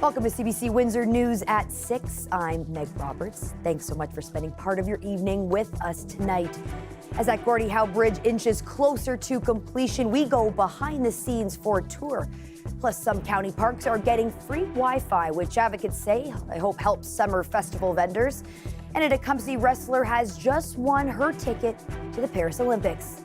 Welcome to CBC Windsor News at 6. I'm Meg Roberts. Thanks so much for spending part of your evening with us tonight. As that Gordie Howe Bridge inches closer to completion, we go behind the scenes for a tour. Plus, some county parks are getting free Wi-Fi, which advocates say I hope helps summer festival vendors. And an Tecumseh wrestler has just won her ticket to the Paris Olympics.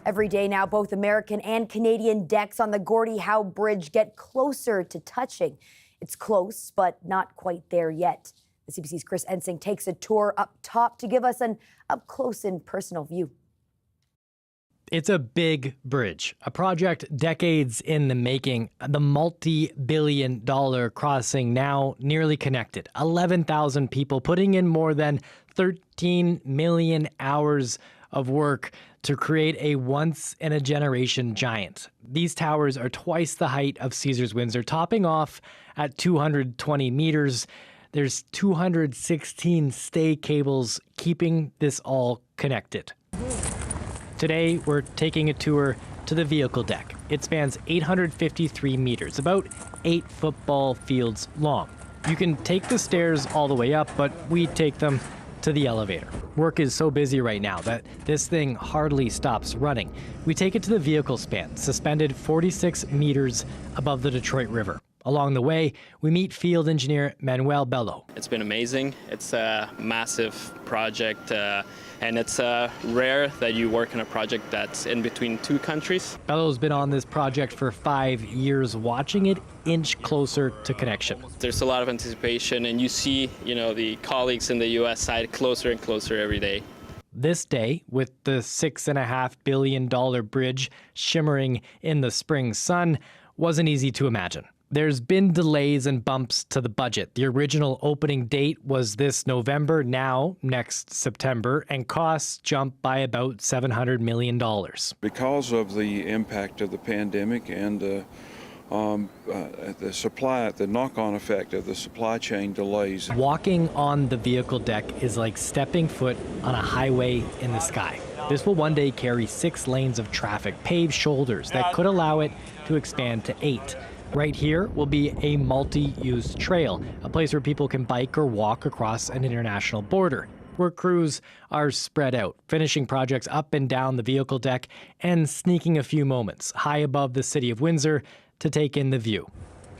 Every day now, both American and Canadian decks on the Gordie Howe Bridge get closer to touching. It's close, but not quite there yet. The CBC's Chris Ensing takes a tour up top to give us an up-close and personal view. It's a big bridge, a project decades in the making. The multi-billion-dollar crossing now nearly connected. 11,000 people putting in more than 13 million hours of work to create a once-in-a-generation giant. These towers are twice the height of Caesars Windsor, topping off at 220 meters. There's 216 stay cables keeping this all connected. Today, we're taking a tour to the vehicle deck. It spans 853 meters, about 8 football fields long. You can take the stairs all the way up, but we take them to the elevator. Work is so busy right now that this thing hardly stops running. We take it to the vehicle span, suspended 46 meters above the Detroit River. Along the way, we meet field engineer Manuel Bello. It's been amazing. It's a massive project, and it's rare that you work on a project that's in between two countries. Bello's been on this project for 5 years, watching it inch closer to connection. There's a lot of anticipation, and you see, the colleagues in the U.S. side closer and closer every day. This day, with the $6.5 billion bridge shimmering in the spring sun, wasn't easy to imagine. There's been delays and bumps to the budget. The original opening date was this November, now next September, and costs jumped by about $700 million. Because of the impact of the pandemic and the knock-on effect of the supply chain delays. Walking on the vehicle deck is like stepping foot on a highway in the sky. This will one day carry 6 lanes of traffic, paved shoulders that could allow it to expand to 8. Right here will be a multi-use trail, a place where people can bike or walk across an international border, where crews are spread out, finishing projects up and down the vehicle deck and sneaking a few moments high above the city of Windsor to take in the view.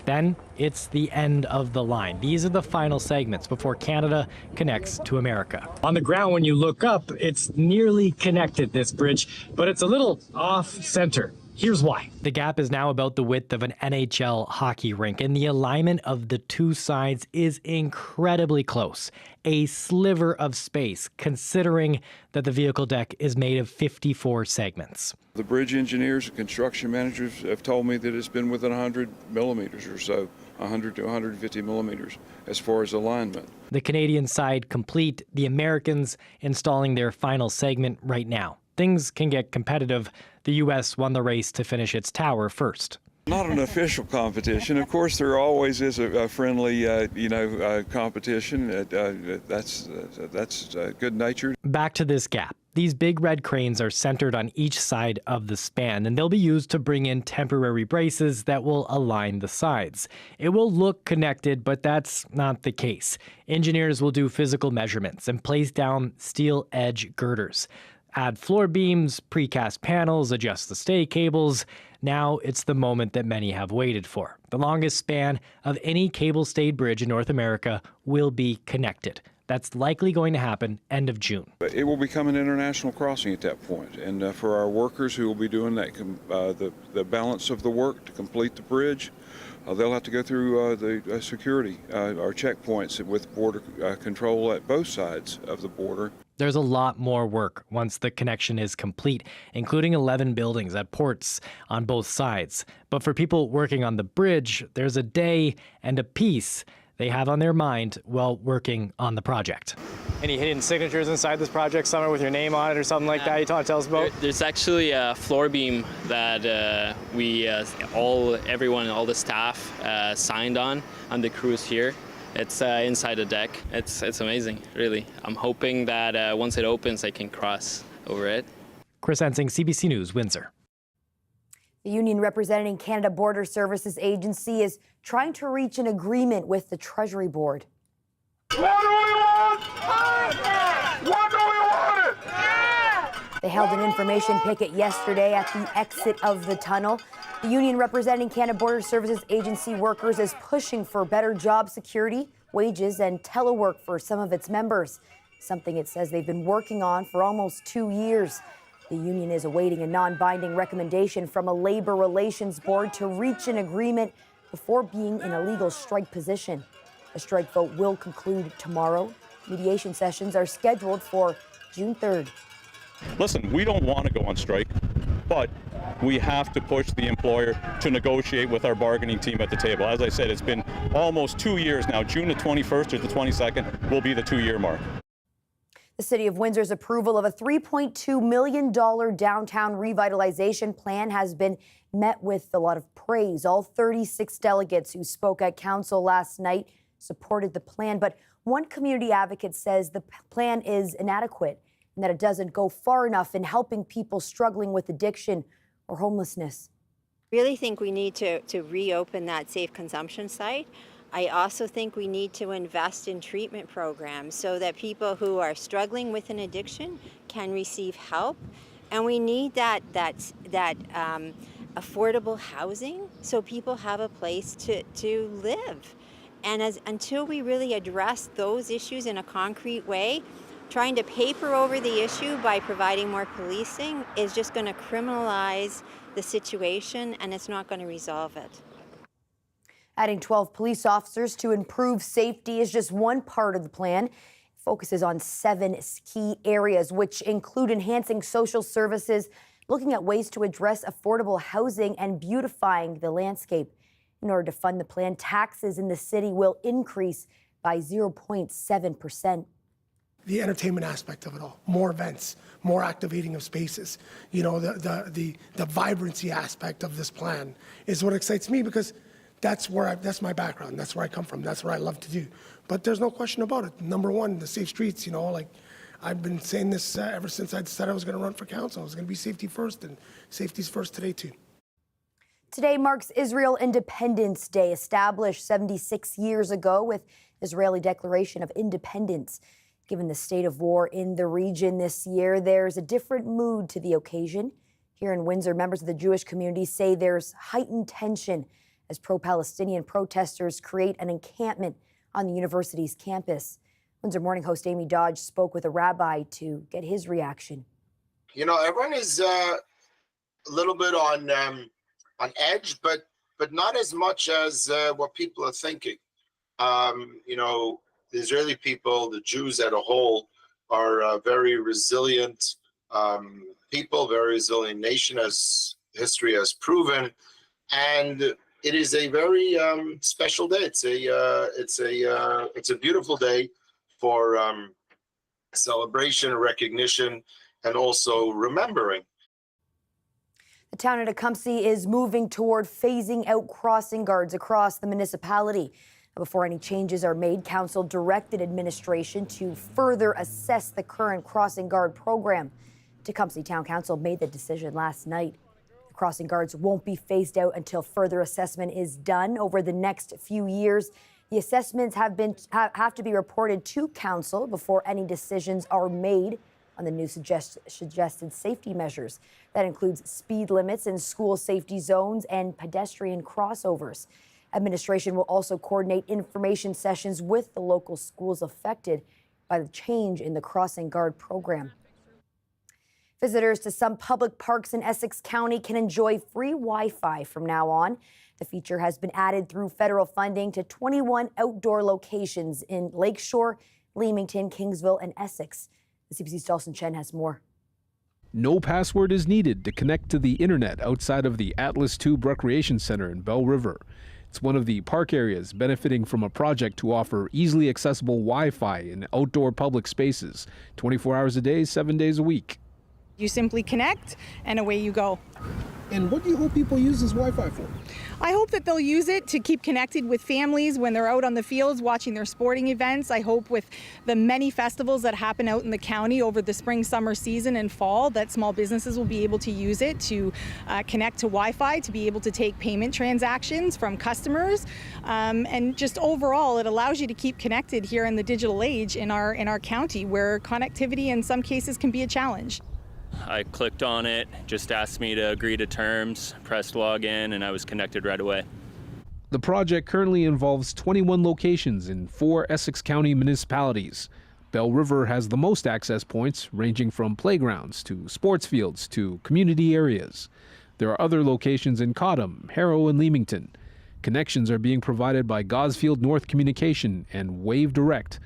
Then it's the end of the line. These are the final segments before Canada connects to America. On the ground, when you look up, it's nearly connected, this bridge, but it's a little off-center. Here's why. The gap is now about the width of an NHL hockey rink, and the alignment of the two sides is incredibly close. A sliver of space, considering that the vehicle deck is made of 54 segments. The bridge engineers and construction managers have told me that it's been within 100 millimeters or so, 100 to 150 millimeters as far as alignment. The Canadian side complete, the Americans installing their final segment right now. Things can get competitive. The U.S. won the race to finish its tower first. Not an official competition. Of course, there always is a friendly, competition. That's good-natured. Back to this gap. These big red cranes are centered on each side of the span, and they'll be used to bring in temporary braces that will align the sides. It will look connected, but that's not the case. Engineers will do physical measurements and place down steel edge girders. Add floor beams, precast panels, adjust the stay cables. Now it's the moment that many have waited for. The longest span of any cable-stayed bridge in North America will be connected. That's likely going to happen end of June. It will become an international crossing at that point. And for our workers who will be doing that, the balance of the work to complete the bridge, they'll have to go through the security or checkpoints with border control at both sides of the border. There's a lot more work once the connection is complete, including 11 buildings at ports on both sides. But for people working on the bridge, there's a day and a piece they have on their mind while working on the project. Any hidden signatures inside this project, somewhere with your name on it or something like that you want to tell us about? There's actually a floor beam that all the staff signed on the cruise here. It's inside the deck. It's amazing, really. I'm hoping that once it opens, I can cross over it. Chris Ensing, CBC News, Windsor. The union representing Canada Border Services Agency is trying to reach an agreement with the Treasury Board. What do we want? What do we want it? Yeah! They held an information picket yesterday at the exit of the tunnel. The union representing Canada Border Services Agency workers is pushing for better job security, wages, and telework for some of its members, something it says they've been working on for almost 2 years. The union is awaiting a non-binding recommendation from a labor relations board to reach an agreement before being in a legal strike position. A strike vote will conclude tomorrow. Mediation sessions are scheduled for June 3rd. Listen, we don't want to go on strike, but we have to push the employer to negotiate with our bargaining team at the table. As I said, it's been almost 2 years now. June the 21st or the 22nd will be the 2-year mark. The City of Windsor's approval of a $3.2 million downtown revitalization plan has been met with a lot of praise. All 36 delegates who spoke at council last night supported the plan, but one community advocate says the plan is inadequate and that it doesn't go far enough in helping people struggling with addiction or homelessness. Really think we need to reopen that safe consumption site. I also think we need to invest in treatment programs so that people who are struggling with an addiction can receive help. And we need that affordable housing so people have a place to live. And until we really address those issues in a concrete way, trying to paper over the issue by providing more policing is just going to criminalize the situation, and it's not going to resolve it. Adding 12 police officers to improve safety is just one part of the plan. It focuses on 7 key areas, which include enhancing social services, looking at ways to address affordable housing, and beautifying the landscape. In order to fund the plan, taxes in the city will increase by 0.7%. The entertainment aspect of it all, more events, more activating of spaces. You know, the vibrancy aspect of this plan is what excites me, because that's my background. That's where I come from. That's what I love to do. But there's no question about it. Number one, the safe streets. You know, like I've been saying this ever since I decided I was going to run for council. I was going to be safety first, and safety's first today too. Today marks Israel Independence Day, established 76 years ago with Israeli Declaration of Independence. Given the state of war in the region this year, there's a different mood to the occasion. Here in Windsor, members of the Jewish community say there's heightened tension as pro-Palestinian protesters create an encampment on the university's campus. Windsor Morning host Amy Dodge spoke with a rabbi to get his reaction. You know, everyone is a little bit on edge, but not as much as what people are thinking. You know, the Israeli people, the Jews as a whole, are very resilient people, very resilient nation, as history has proven, and it is a very special day. It's a beautiful day for celebration, recognition, and also remembering. The town of Tecumseh is moving toward phasing out crossing guards across the municipality. Before any changes are made, council directed administration to further assess the current crossing guard program. Tecumseh Town Council made the decision last night. The crossing guards won't be phased out until further assessment is done over the next few years. The assessments have to be reported to council before any decisions are made on the new suggested safety measures. That includes speed limits in school safety zones and pedestrian crossovers. Administration will also coordinate information sessions with the local schools affected by the change in the crossing guard program. Visitors to some public parks in Essex County can enjoy free Wi-Fi from now on. The feature has been added through federal funding to 21 outdoor locations in Lakeshore, Leamington, Kingsville, and Essex. The CBC's Dalton Chen has more. No password is needed to connect to the internet outside of the Atlas Tube Recreation Center in Bell River. It's one of the park areas benefiting from a project to offer easily accessible Wi-Fi in outdoor public spaces, 24 hours a day, 7 days a week. You simply connect and away you go. And what do you hope people use this Wi-Fi for? I hope that they'll use it to keep connected with families when they're out on the fields watching their sporting events. I hope with the many festivals that happen out in the county over the spring, summer season and fall that small businesses will be able to use it to connect to Wi-Fi, to be able to take payment transactions from customers. And just overall, it allows you to keep connected here in the digital age in our county where connectivity in some cases can be a challenge. I clicked on it, just asked me to agree to terms, pressed login, and I was connected right away. The project currently involves 21 locations in 4 Essex County municipalities. Bell River has the most access points, ranging from playgrounds to sports fields to community areas. There are other locations in Cottam, Harrow, and Leamington. Connections are being provided by Gosfield North Communication and Wave Direct.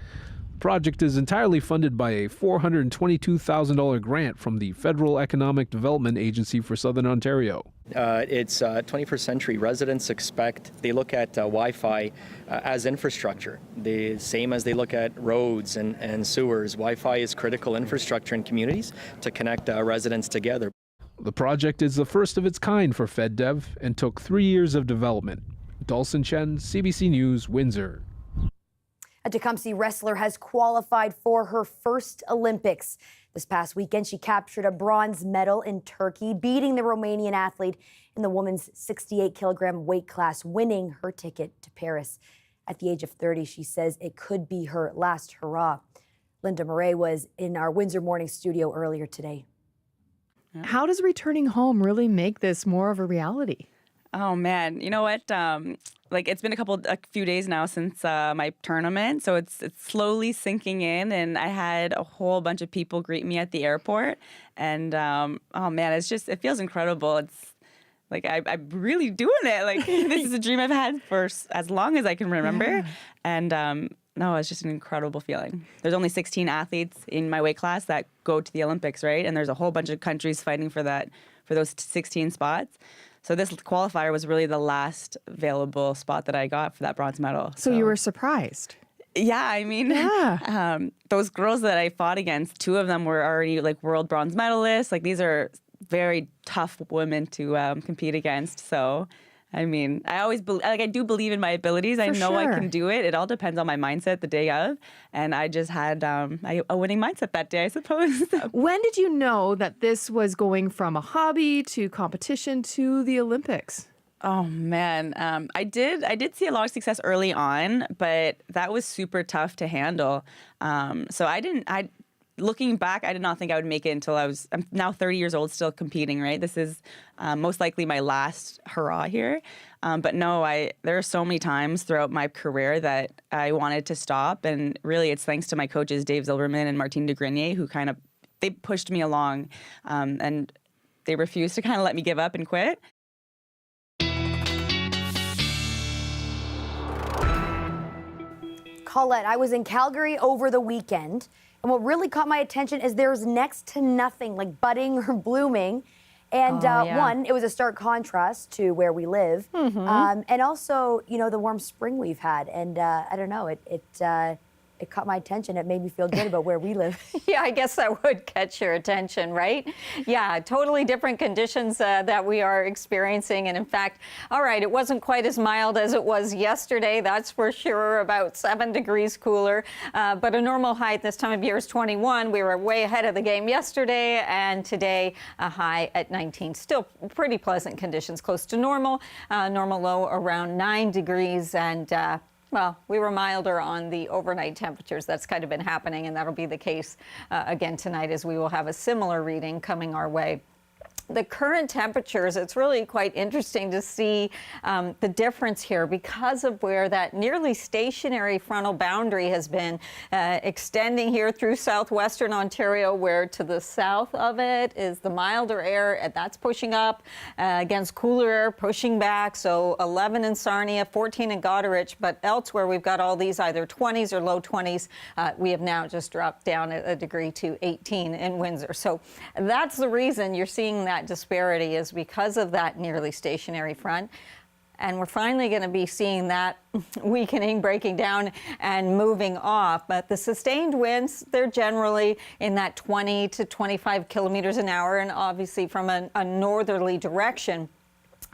The project is entirely funded by a $422,000 grant from the Federal Economic Development Agency for Southern Ontario. It's 21st century. Residents they look at Wi-Fi as infrastructure, the same as they look at roads and sewers. Wi-Fi is critical infrastructure in communities to connect residents together. The project is the first of its kind for FedDev and took 3 years of development. Dawson Chen, CBC News, Windsor. A Tecumseh wrestler has qualified for her first Olympics. This past weekend, she captured a bronze medal in Turkey, beating the Romanian athlete in the women's 68-kilogram weight class, winning her ticket to Paris. At the age of 30, she says it could be her last hurrah. Linda Murray was in our Windsor Morning studio earlier today. How does returning home really make this more of a reality? Oh man, you know what? It's been a few days now since my tournament, so it's slowly sinking in. And I had a whole bunch of people greet me at the airport, and oh man, it feels incredible. It's like I'm really doing it. This is a dream I've had for as long as I can remember, yeah. And no, it's just an incredible feeling. There's only 16 athletes in my weight class that go to the Olympics, right? And there's a whole bunch of countries fighting for those 16 spots. So this qualifier was really the last available spot that I got for that bronze medal. So you were surprised? Yeah, I mean, those girls that I fought against, 2 of them were already world bronze medalists. These are very tough women to compete against. So, I mean, I always I do believe in my abilities. I know I can do it. It all depends on my mindset the day of. And I just had a winning mindset that day, I suppose. When did you know that this was going from a hobby to competition to the Olympics? Oh man, I did see a lot of success early on, but that was super tough to handle. So looking back, I did not think I would make it until I'm now 30 years old, still competing, right? This is most likely my last hurrah here. But no, there are so many times throughout my career that I wanted to stop. And really, it's thanks to my coaches, Dave Zilberman and Martine de Grenier, who they pushed me along. And they refused to kind of let me give up and quit. Colette, I was in Calgary over the weekend. And what really caught my attention is there's next to nothing budding or blooming. And one, it was a stark contrast to where we live. Mm-hmm. And also, the warm spring we've had. And I don't know, it caught my attention. It made me feel good about where we live. Yeah, I guess that would catch your attention, right? Yeah, totally different conditions that we are experiencing. And in fact, all right, it wasn't quite as mild as it was yesterday, that's for sure, about 7 degrees cooler. But a normal high at this time of year is 21. We were way ahead of the game yesterday, and today a high at 19. Still pretty pleasant conditions, close to normal. Normal low around 9 degrees, and well, we were milder on the overnight temperatures. That's kind of been happening, and that'll be the case again tonight, as we will have a similar reading coming our way. The current temperatures, it's really quite interesting to see the difference here because of where that nearly stationary frontal boundary has been extending here through southwestern Ontario, where to the south of it is the milder air, and that's pushing up against cooler air, pushing back. So 11 in Sarnia, 14 in Goderich, but elsewhere we've got all these either 20s or low 20s. We have now just dropped down a degree to 18 in Windsor. So that's the reason you're seeing that disparity, is because of that nearly stationary front. And we're finally going to be seeing that weakening, breaking down, and moving off. But the sustained winds, they're generally in that 20 to 25 kilometers an hour, and obviously from a northerly direction.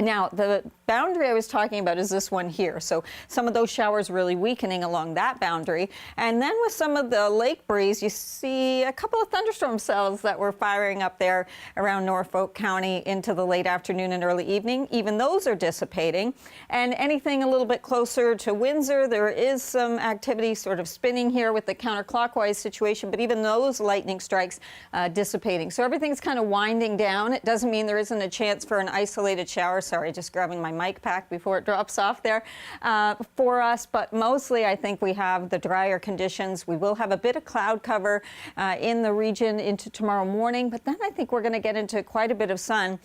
Now, the boundary I was talking about is this one here. So some of those showers really weakening along that boundary. And then with some of the lake breeze, you see a couple of thunderstorm cells that were firing up there around Norfolk County into the late afternoon and early evening. Even those are dissipating. And anything a little bit closer to Windsor, there is some activity sort of spinning here with the counterclockwise situation, but even those lightning strikes dissipating. So everything's kind of winding down. It doesn't mean there isn't a chance for an isolated shower. Sorry, just grabbing my mic pack before it drops off there for us. But mostly, I think we have the drier conditions. We will have a bit of cloud cover in the region into tomorrow morning. But then I think we're going to get into quite a bit of sun,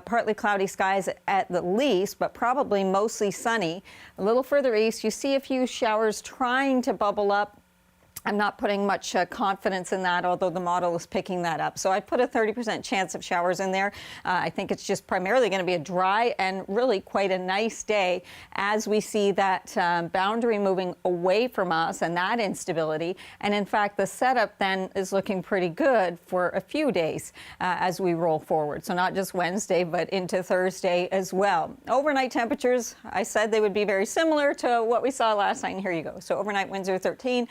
partly cloudy skies at the least, but probably mostly sunny. A little further east, you see a few showers trying to bubble up. I'm not putting much confidence in that, although the model is picking that up. So I put a 30% chance of showers in there. I think it's just primarily going to be a dry and really quite a nice day as we see that boundary moving away from us and that instability. And in fact, the setup then is looking pretty good for a few days as we roll forward. So not just Wednesday, but into Thursday as well. Overnight temperatures, I said they would be very similar to what we saw last night. And here you go. So overnight Windsor 13,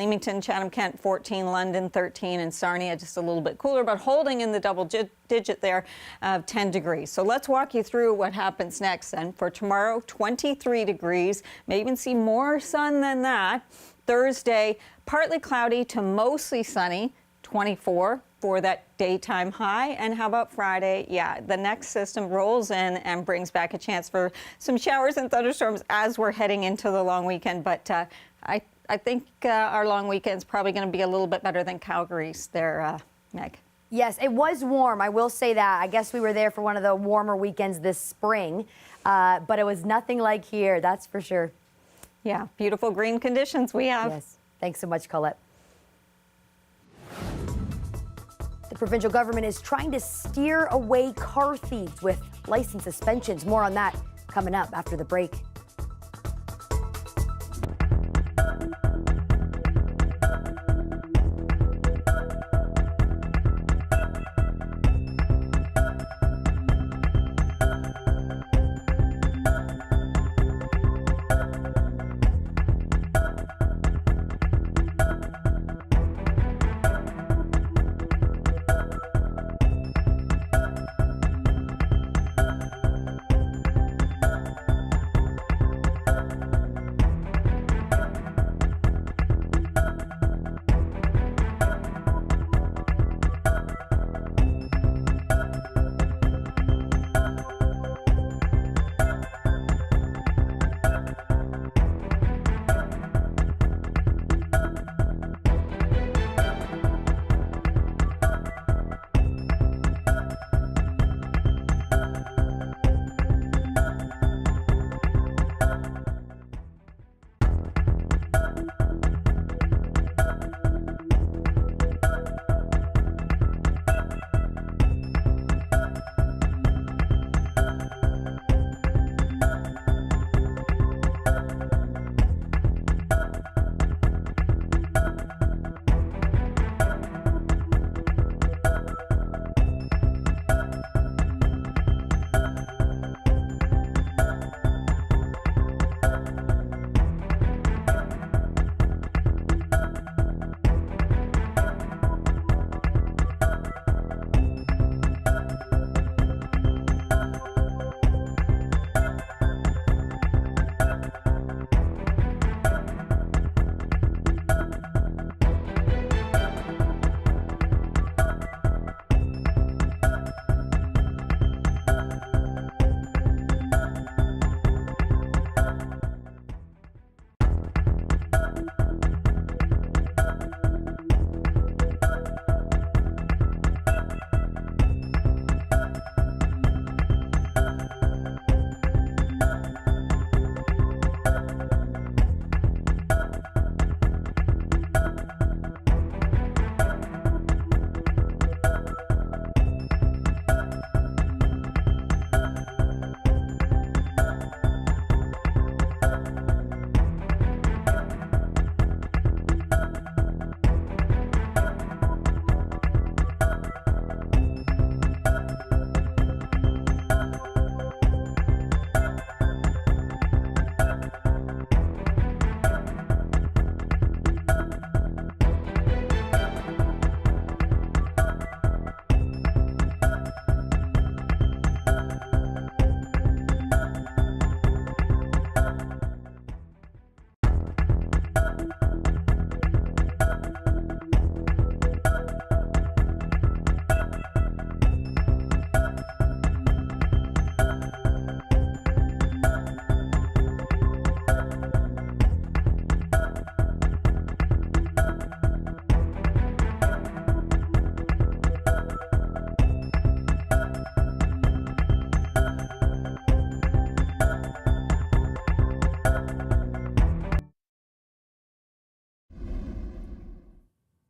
Leamington, Chatham-Kent 14, London 13, and Sarnia just a little bit cooler, but holding in the double digit there of 10 degrees. So let's walk you through what happens next then. For tomorrow, 23 degrees, may even see more sun than that. Thursday, partly cloudy to mostly sunny, 24 for that daytime high. And how about Friday? Yeah, the next system rolls in and brings back a chance for some showers and thunderstorms as we're heading into the long weekend. But I think our long weekend's probably going to be a little bit better than Calgary's there, Meg. Yes, it was warm. I will say that. I guess we were there for one of the warmer weekends this spring, but it was nothing like here, that's for sure. Yeah, beautiful green conditions we have. Yes. Thanks so much, Colette. The provincial government is trying to steer away car thieves with license suspensions. More on that coming up after the break.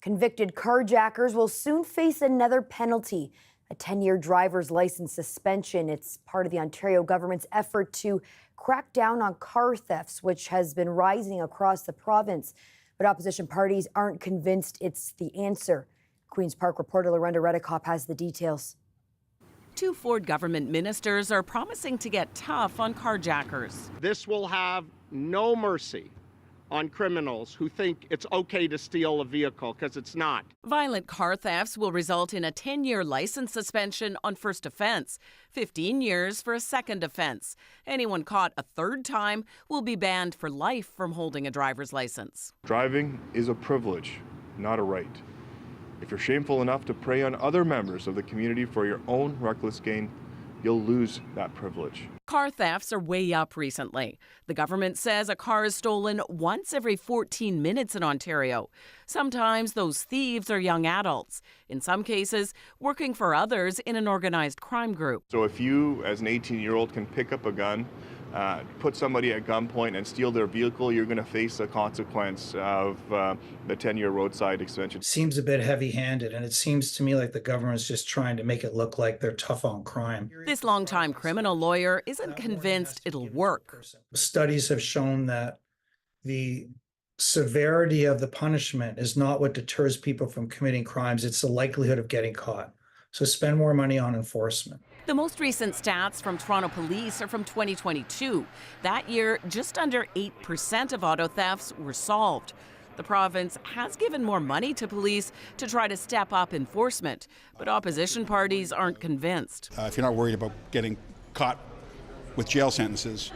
Convicted carjackers will soon face another penalty, a 10-year driver's license suspension. It's part of the Ontario government's effort to crack down on car thefts, which has been rising across the province. But opposition parties aren't convinced it's the answer. Queen's Park reporter Lorenda Redekop has the details. Two Ford government ministers are promising to get tough on carjackers. This will have no mercy on criminals who think it's okay to steal a vehicle, because it's not. Violent car thefts will result in a 10-year license suspension on first offense, 15 years for a second offense. Anyone caught a third time will be banned for life from holding a driver's license. Driving is a privilege, not a right. If you're shameful enough to prey on other members of the community for your own reckless gain, you'll lose that privilege. Car thefts are way up recently. The government says a car is stolen once every 14 minutes in Ontario. Sometimes those thieves are young adults, in some cases working for others in an organized crime group. So if you, as an 18-year-old, can pick up a gun, put somebody at gunpoint and steal their vehicle, you're going to face the consequence of the 10-year roadside extension. Seems a bit heavy-handed, and it seems to me like the government's just trying to make it look like they're tough on crime. This longtime criminal lawyer isn't convinced it'll work. Studies have shown that the severity of the punishment is not what deters people from committing crimes, it's the likelihood of getting caught. So spend more money on enforcement. The most recent stats from Toronto Police are from 2022. That year, just under 8% of auto thefts were solved. The province has given more money to police to try to step up enforcement, but opposition parties aren't convinced. If you're not worried about getting caught with jail sentences,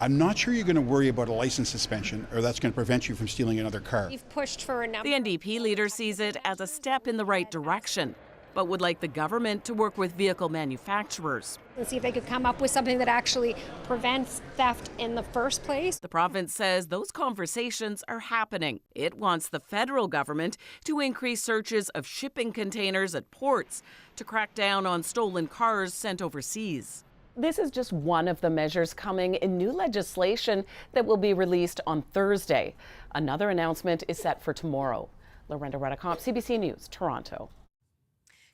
I'm not sure you're going to worry about a license suspension, or that's going to prevent you from stealing another car. We've pushed for a number. The NDP leader sees it as a step in the right direction, but would like the government to work with vehicle manufacturers. And see if they could come up with something that actually prevents theft in the first place. The province says those conversations are happening. It wants the federal government to increase searches of shipping containers at ports to crack down on stolen cars sent overseas. This is just one of the measures coming in new legislation that will be released on Thursday. Another announcement is set for tomorrow. Lorenda Redekop, CBC News, Toronto.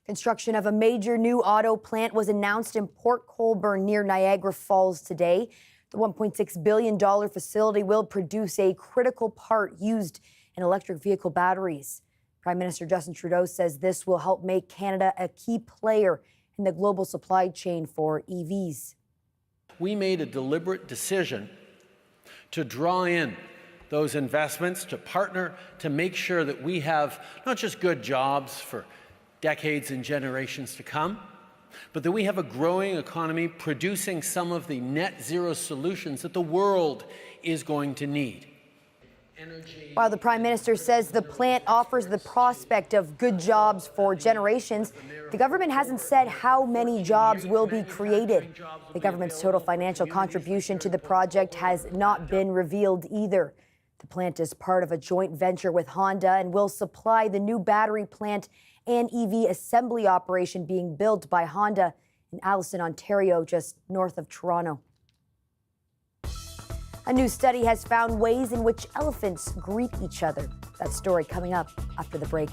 Construction of a major new auto plant was announced in Port Colborne near Niagara Falls today. The $1.6 billion facility will produce a critical part used in electric vehicle batteries. Prime Minister Justin Trudeau says this will help make Canada a key player in the global supply chain for EVs. We made a deliberate decision to draw in those investments, to partner, to make sure that we have not just good jobs for decades and generations to come, but that we have a growing economy producing some of the net zero solutions that the world is going to need. While the Prime Minister says the plant offers the prospect of good jobs for generations, the government hasn't said how many jobs will be created. The government's total financial contribution to the project has not been revealed either. The plant is part of a joint venture with Honda and will supply the new battery plant and EV assembly operation being built by Honda in Alliston, Ontario, just north of Toronto. A new study has found ways in which elephants greet each other. That story coming up after the break.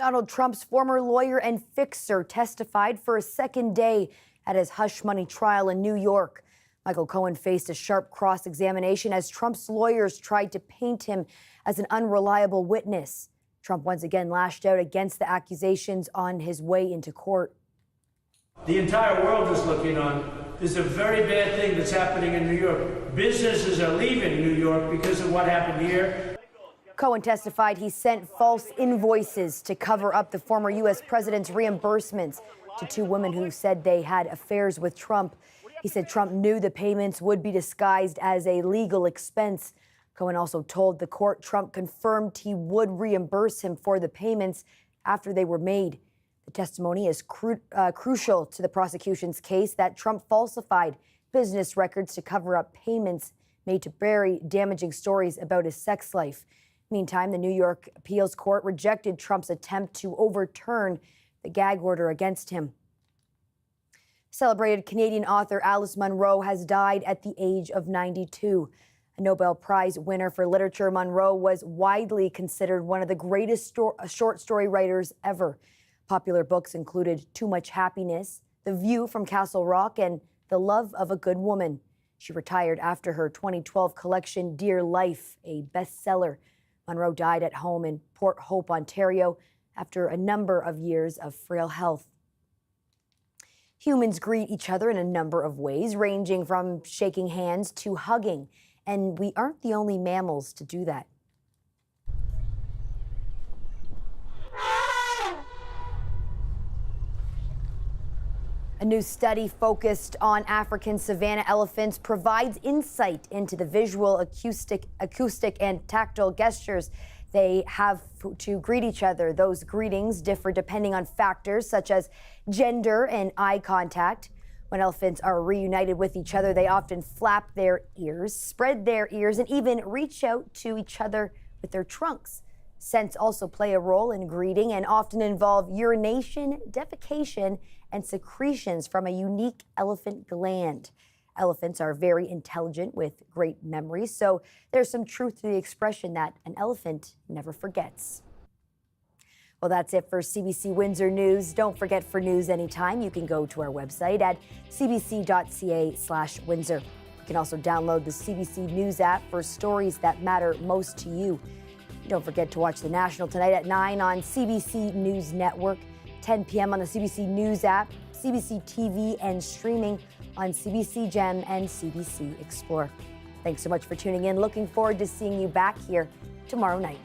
Donald Trump's former lawyer and fixer testified for a second day at his hush money trial in New York. Michael Cohen faced a sharp cross-examination as Trump's lawyers tried to paint him as an unreliable witness. Trump once again lashed out against the accusations on his way into court. The entire world is looking on. There's a very bad thing that's happening in New York. Businesses are leaving New York because of what happened here. Cohen testified he sent false invoices to cover up the former U.S. president's reimbursements to two women who said they had affairs with Trump. He said Trump knew the payments would be disguised as a legal expense. Cohen also told the court Trump confirmed he would reimburse him for the payments after they were made. The testimony is crucial to the prosecution's case that Trump falsified business records to cover up payments made to bury damaging stories about his sex life. Meantime, the New York Appeals Court rejected Trump's attempt to overturn the gag order against him. Celebrated Canadian author Alice Munro has died at the age of 92. A Nobel Prize winner for literature, Munro was widely considered one of the greatest short story writers ever. Popular books included Too Much Happiness, The View from Castle Rock, and The Love of a Good Woman. She retired after her 2012 collection, Dear Life, a bestseller. Munro died at home in Port Hope, Ontario, after a number of years of frail health. Humans greet each other in a number of ways, ranging from shaking hands to hugging, and we aren't the only mammals to do that. A new study focused on African savanna elephants provides insight into the visual, acoustic, and tactile gestures they have to greet each other. Those greetings differ depending on factors such as gender and eye contact. When elephants are reunited with each other, they often flap their ears, spread their ears, and even reach out to each other with their trunks. Scents also play a role in greeting and often involve urination, defecation, and secretions from a unique elephant gland. Elephants are very intelligent with great memories, so there's some truth to the expression that an elephant never forgets. Well, that's it for CBC Windsor News. Don't forget, for news anytime, you can go to our website at cbc.ca/Windsor. You can also download the CBC News app for stories that matter most to you. Don't forget to watch The National tonight at 9 on CBC News Network, 10 p.m. on the CBC News app, CBC TV, and streaming on CBC Gem and CBC Explore. Thanks so much for tuning in. Looking forward to seeing you back here tomorrow night.